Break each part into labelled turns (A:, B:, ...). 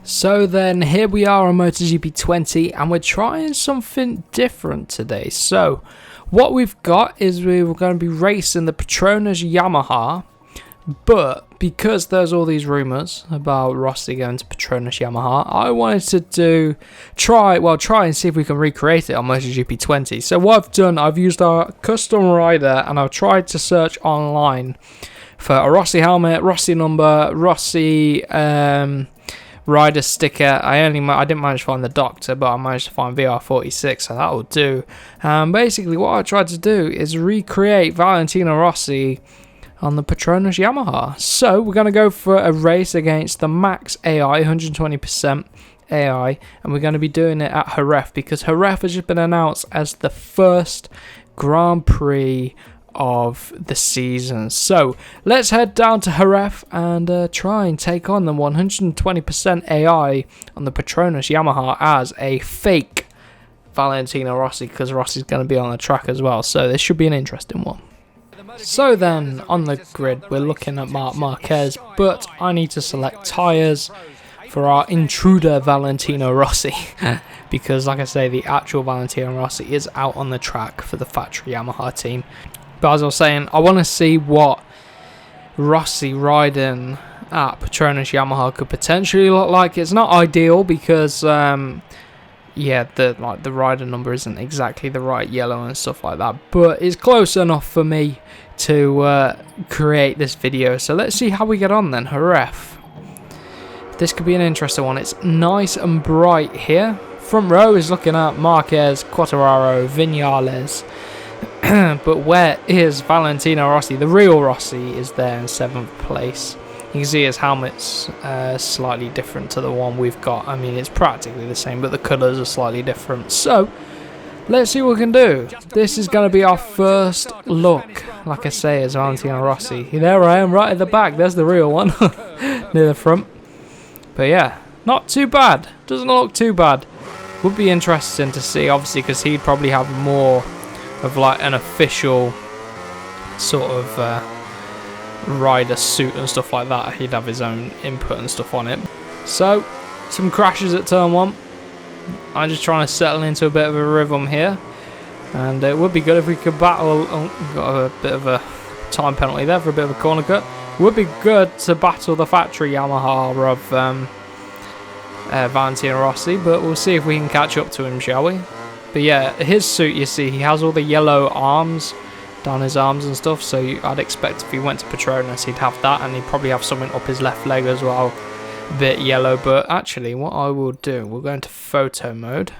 A: So then here we are on MotoGP 20 and we're trying something different today. So what we've got is we're going to be racing the Petronas Yamaha, but because there's all these rumours about Rossi going to Petronas Yamaha, I wanted to try and see if we can recreate it on MotoGP 20. So what I've done, I've used our custom rider and I've tried to search online for a Rossi helmet, Rossi number, Rossi rider sticker. I didn't manage to find the Doctor, but I managed to find VR46, so that will do. Basically what I tried to do is recreate Valentino Rossi on the Petronas Yamaha. So we're going to go for a race against the max AI, 120% AI, and we're going to be doing it at Jerez because Jerez has just been announced as the first Grand Prix of the season. So let's head down to Jerez and try and take on the 120% AI on the Petronas Yamaha as a fake Valentino Rossi, because Rossi's going to be on the track as well. So this should be an interesting one. So then on the grid we're looking at Marquez, but I need to select tyres for our intruder Valentino Rossi because like I say, the actual Valentino Rossi is out on the track for the factory Yamaha team. But as I was saying, I want to see what Rossi riding at Petronas Yamaha could potentially look like. It's not ideal because the rider number isn't exactly the right yellow and stuff like that, but it's close enough for me to create this video. So let's see how we get on then. Jerez. This could be an interesting one. It's nice and bright here. Front row is looking at Marquez, Quartararo, Vinales. But where is Valentino Rossi? The real Rossi is there in 7th place. You can see his helmet's slightly different to the one we've got. I mean, it's practically the same, but the colours are slightly different. So let's see what we can do. This is going to be our first look, like I say, as Valentino Rossi. There I am, right at the back. There's the real one, near the front. But yeah, not too bad. Doesn't look too bad. Would be interesting to see, obviously, because he'd probably have more of like an official sort of rider suit and stuff like that. He'd have his own input and stuff on it. So, some crashes at turn 1. I'm just trying to settle into a bit of a rhythm here, and it would be good if we could battle. Got a bit of a time penalty there for a bit of a corner cut. Would be good to battle the factory Yamaha of Valentino Rossi, but we'll see if we can catch up to him, shall we? But yeah, his suit, you see, he has all the yellow arms down his arms and stuff, so I'd expect if he went to Petronas he'd have that, and he'd probably have something up his left leg as well, a bit yellow. But actually what I will do, we'll go into photo mode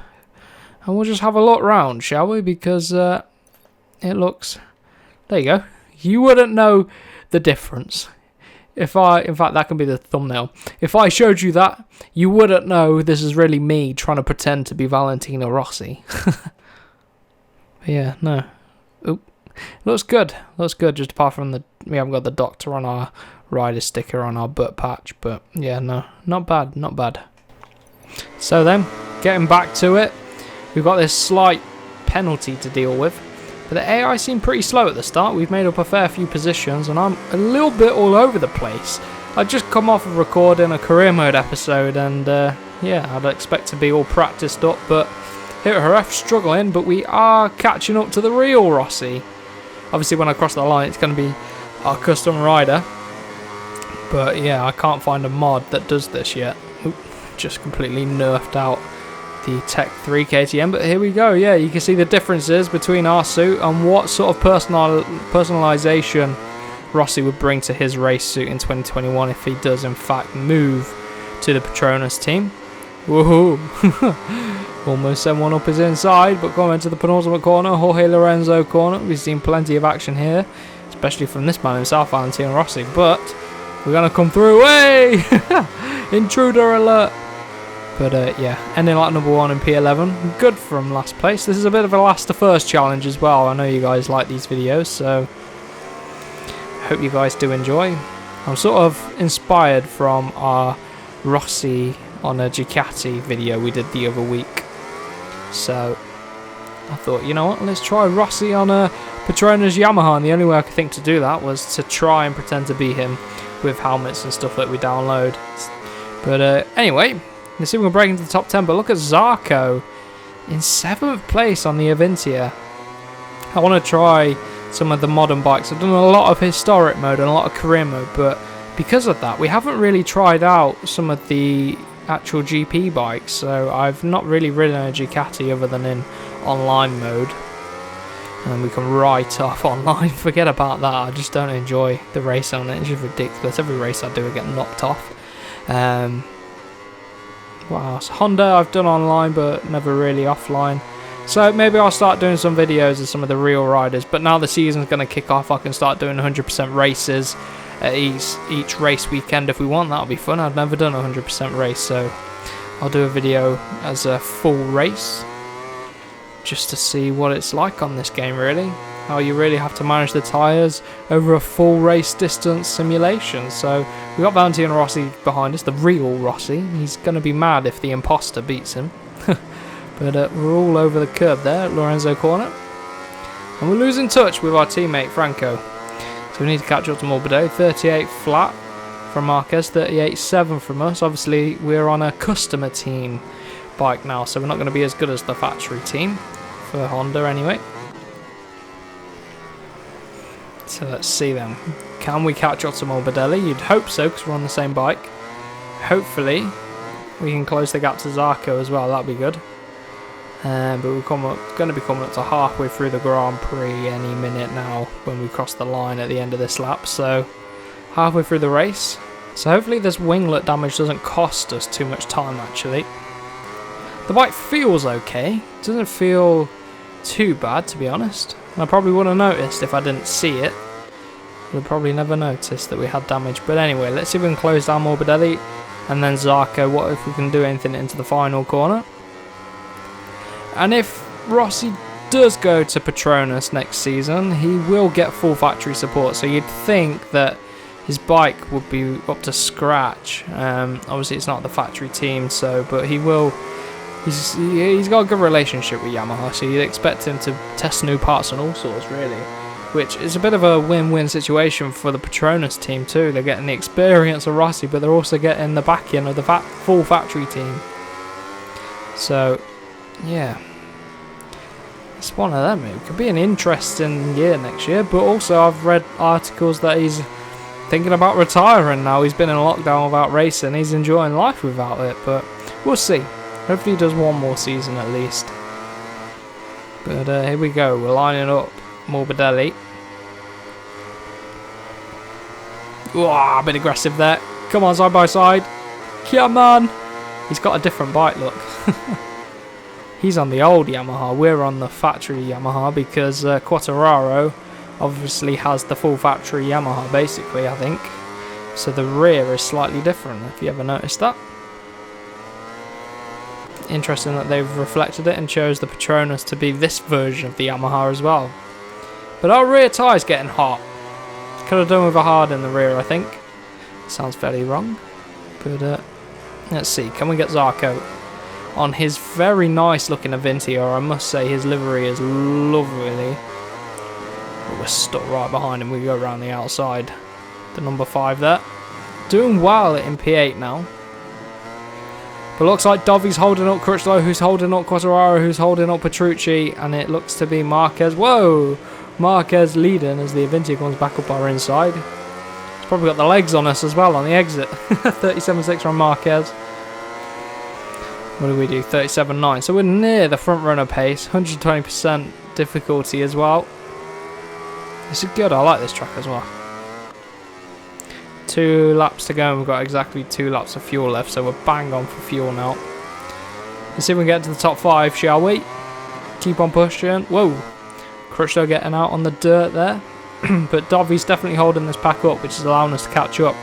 A: and we'll just have a look round, shall we? Because it looks, there you go, you wouldn't know the difference. In fact, that can be the thumbnail. If I showed you that, you wouldn't know this is really me trying to pretend to be Valentino Rossi. But yeah, no. Oop. Looks good. Looks good, just apart from we haven't got the Doctor on our rider sticker on our butt patch. But yeah, no, not bad, not bad. So then, getting back to it, we've got this slight penalty to deal with. But the AI seemed pretty slow at the start. We've made up a fair few positions and I'm a little bit all over the place. I'd just come off of recording a career mode episode and yeah, I'd expect to be all practiced up, but here at Jerez struggling, but we are catching up to the real Rossi. Obviously when I cross the line it's going to be our custom rider, but yeah, I can't find a mod that does this yet. Oop, just completely nerfed out the Tech 3 KTM, but here we go. Yeah, you can see the differences between our suit and what sort of personalization Rossi would bring to his race suit in 2021 if he does in fact move to the Petronas team. Woohoo! Almost sent one up his inside, but going into the penultimate corner, Jorge Lorenzo corner. We've seen plenty of action here, especially from this man himself, Valentino Rossi, but we're going to come through. Hey! Intruder alert! But yeah, ending like number 1 in P11. Good from last place. This is a bit of a last to first challenge as well. I know you guys like these videos, so I hope you guys do enjoy. I'm sort of inspired from our Rossi on a Ducati video we did the other week. So I thought, you know what, let's try Rossi on a Petronas Yamaha, and the only way I could think to do that was to try and pretend to be him with helmets and stuff that we download. But anyway, Let's see if we can break into the top 10. But look at Zarco in 7th place on the Avintia. I want to try some of the modern bikes. I've done a lot of historic mode and a lot of career mode, but because of that, we haven't really tried out some of the actual GP bikes. So I've not really ridden a Ducati other than in online mode. And we can write off online. Forget about that. I just don't enjoy the race on it. It's just ridiculous. Every race I do, I get knocked off. What else? Honda I've done online, but never really offline. So maybe I'll start doing some videos of some of the real riders. But now the season's going to kick off, I can start doing 100% races at each race weekend if we want. That'll be fun. I've never done a 100% race, so I'll do a video as a full race, just to see what it's like on this game, really. How you really have to manage the tyres over a full race distance simulation. So we got Valentino Rossi behind us, the real Rossi. He's going to be mad if the imposter beats him. But we're all over the curb there at Lorenzo corner. And we're losing touch with our teammate Franco. So we need to catch up to Morbidelli. 38 flat from Marquez, 38.7 from us. Obviously we're on a customer team bike now, so we're not going to be as good as the factory team. For Honda anyway. So let's see then. Can we catch up to Morbidelli? You'd hope so, because we're on the same bike. Hopefully we can close the gap to Zarco as well. That'd be good. But we're going to be coming up to halfway through the Grand Prix any minute now when we cross the line at the end of this lap. So halfway through the race. So hopefully this winglet damage doesn't cost us too much time actually. The bike feels okay. It doesn't feel too bad, to be honest. And I probably would have noticed if I didn't see it. Would have probably never noticed that we had damage. But anyway, let's see if we can close down Morbidelli. And then Zarco, what if we can do anything into the final corner? And if Rossi does go to Petronas next season, he will get full factory support. So you'd think that his bike would be up to scratch. Obviously it's not the factory team, but he will. He's got a good relationship with Yamaha, so you'd expect him to test new parts and all sorts, really. Which is a bit of a win-win situation for the Petronas team too. They're getting the experience of Rossi, but they're also getting the back-end of the full factory team. So, yeah. It's one of them. It could be an interesting year next year, but also I've read articles that he's thinking about retiring now. He's been in lockdown without racing. He's enjoying life without it, but we'll see. Hopefully he does one more season at least. But here we go. We're lining up Morbidelli. Ooh, a bit aggressive there. Come on, side by side. Come on. He's got a different bike, look. He's on the old Yamaha. We're on the factory Yamaha because Quartararo obviously has the full factory Yamaha, basically, I think. So the rear is slightly different, if you ever noticed that. Interesting that they've reflected it and chose the Petronas to be this version of the Yamaha as well. But our rear tyre's getting hot. Could have done with a hard in the rear, I think. Sounds fairly wrong. But let's see, can we get Zarco on his very nice looking Avintia? I must say his livery is lovely. But we're stuck right behind him. We go around the outside. The number 5 there. Doing well in P8 now. But looks like Dovi's holding up Crutchlow, who's holding up Quartararo, who's holding up Petrucci, and it looks to be Marquez. Whoa! Marquez leading as the Avintia comes back up our inside. He's probably got the legs on us as well on the exit. 37.6 from Marquez. What do we do? 37.9. So we're near the front runner pace. 120% difficulty as well. This is good. I like this track as well. 2 laps to go and we've got exactly 2 laps of fuel left, so we're bang on for fuel now. Let's see if we can get to the top 5, shall we? Keep on pushing. Whoa! Crutchlow getting out on the dirt there. But Dovi's definitely holding this pack up, which is allowing us to catch up.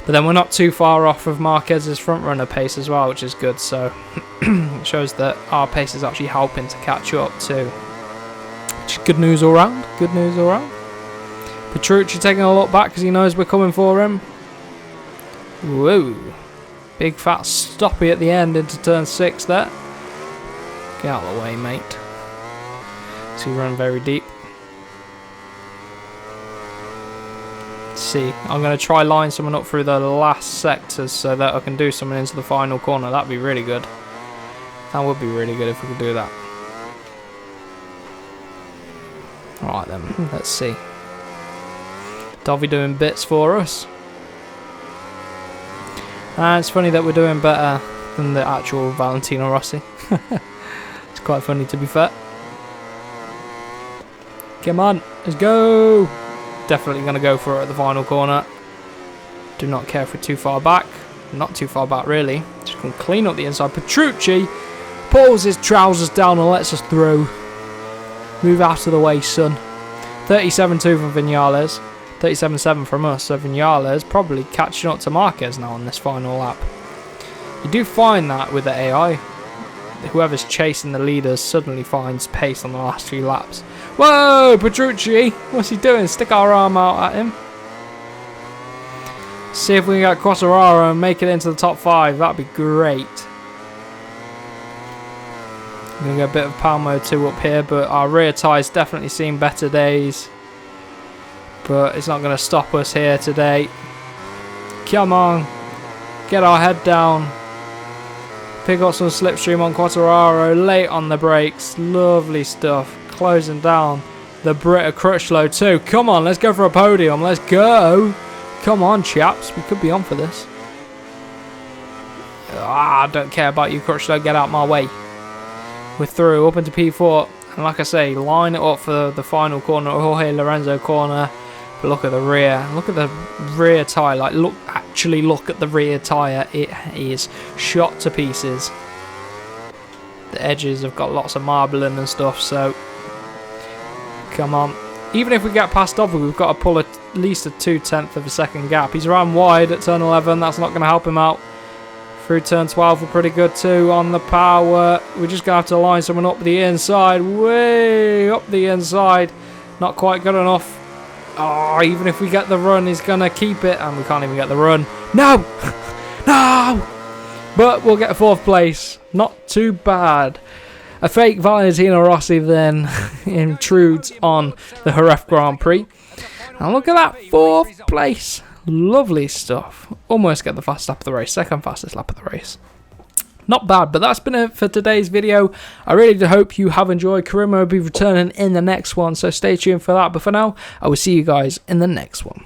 A: But then we're not too far off of Marquez's front runner pace as well, which is good. So it shows that our pace is actually helping to catch up too. Which is good news all round. Good news all round. Petrucci taking a look back because he knows we're coming for him. Whoa. Big fat stoppy at the end into turn 6 there. Get out of the way, mate. So you run very deep. see. I'm going to try line someone up through the last sectors so that I can do something into the final corner. That'd be really good. That would be really good if we could do that. Alright then, let's see. Dovey doing bits for us. And it's funny that we're doing better than the actual Valentino Rossi. It's quite funny, to be fair. Come on, let's go. Definitely going to go for it at the final corner. Do not care if we're too far back. Not too far back, really. Just going to clean up the inside. Petrucci pulls his trousers down and lets us through. Move out of the way, son. 37.2 from Vinales. 37.7 from us. So Vinales probably catching up to Marquez now on this final lap. You do find that with the AI. Whoever's chasing the leaders suddenly finds pace on the last few laps. Whoa, Petrucci! What's he doing? Stick our arm out at him. See if we can get Quartararo and make it into the top 5. That'd be great. I'm going to get a bit of power mode 2 up here, but our rear tyre's definitely seen better days. But it's not going to stop us here today. Come on. Get our head down. Pick up some slipstream on Quartararo. Late on the brakes. Lovely stuff. Closing down the Brita Crutchlow too. Come on, let's go for a podium. Let's go. Come on, chaps. We could be on for this. I don't care about you, Crutchlow. Get out my way. We're through up into P4. And like I say, line it up for the final corner. Jorge Lorenzo corner. But look at the rear. Look at the rear tyre. Like, actually look at the rear tyre. It is shot to pieces. The edges have got lots of marbling and stuff, so come on. Even if we get past Dovey, we've got to pull at least a 2/10 of a second gap. He's around wide at turn 11. That's not going to help him out. Through turn 12, we're pretty good too on the power. We're just going to have to line someone up the inside. Way up the inside. Not quite good enough. Oh, even if we get the run, he's going to keep it. And we can't even get the run. No! No! But we'll get 4th place. Not too bad. A fake Valentino Rossi then intrudes on the Jerez Grand Prix. And look at that, 4th place. Lovely stuff. Almost get the fastest lap of the race. 2nd fastest lap of the race. Not bad, but that's been it for today's video. I really do hope you have enjoyed. Karima will be returning in the next one, so stay tuned for that. But for now, I will see you guys in the next one.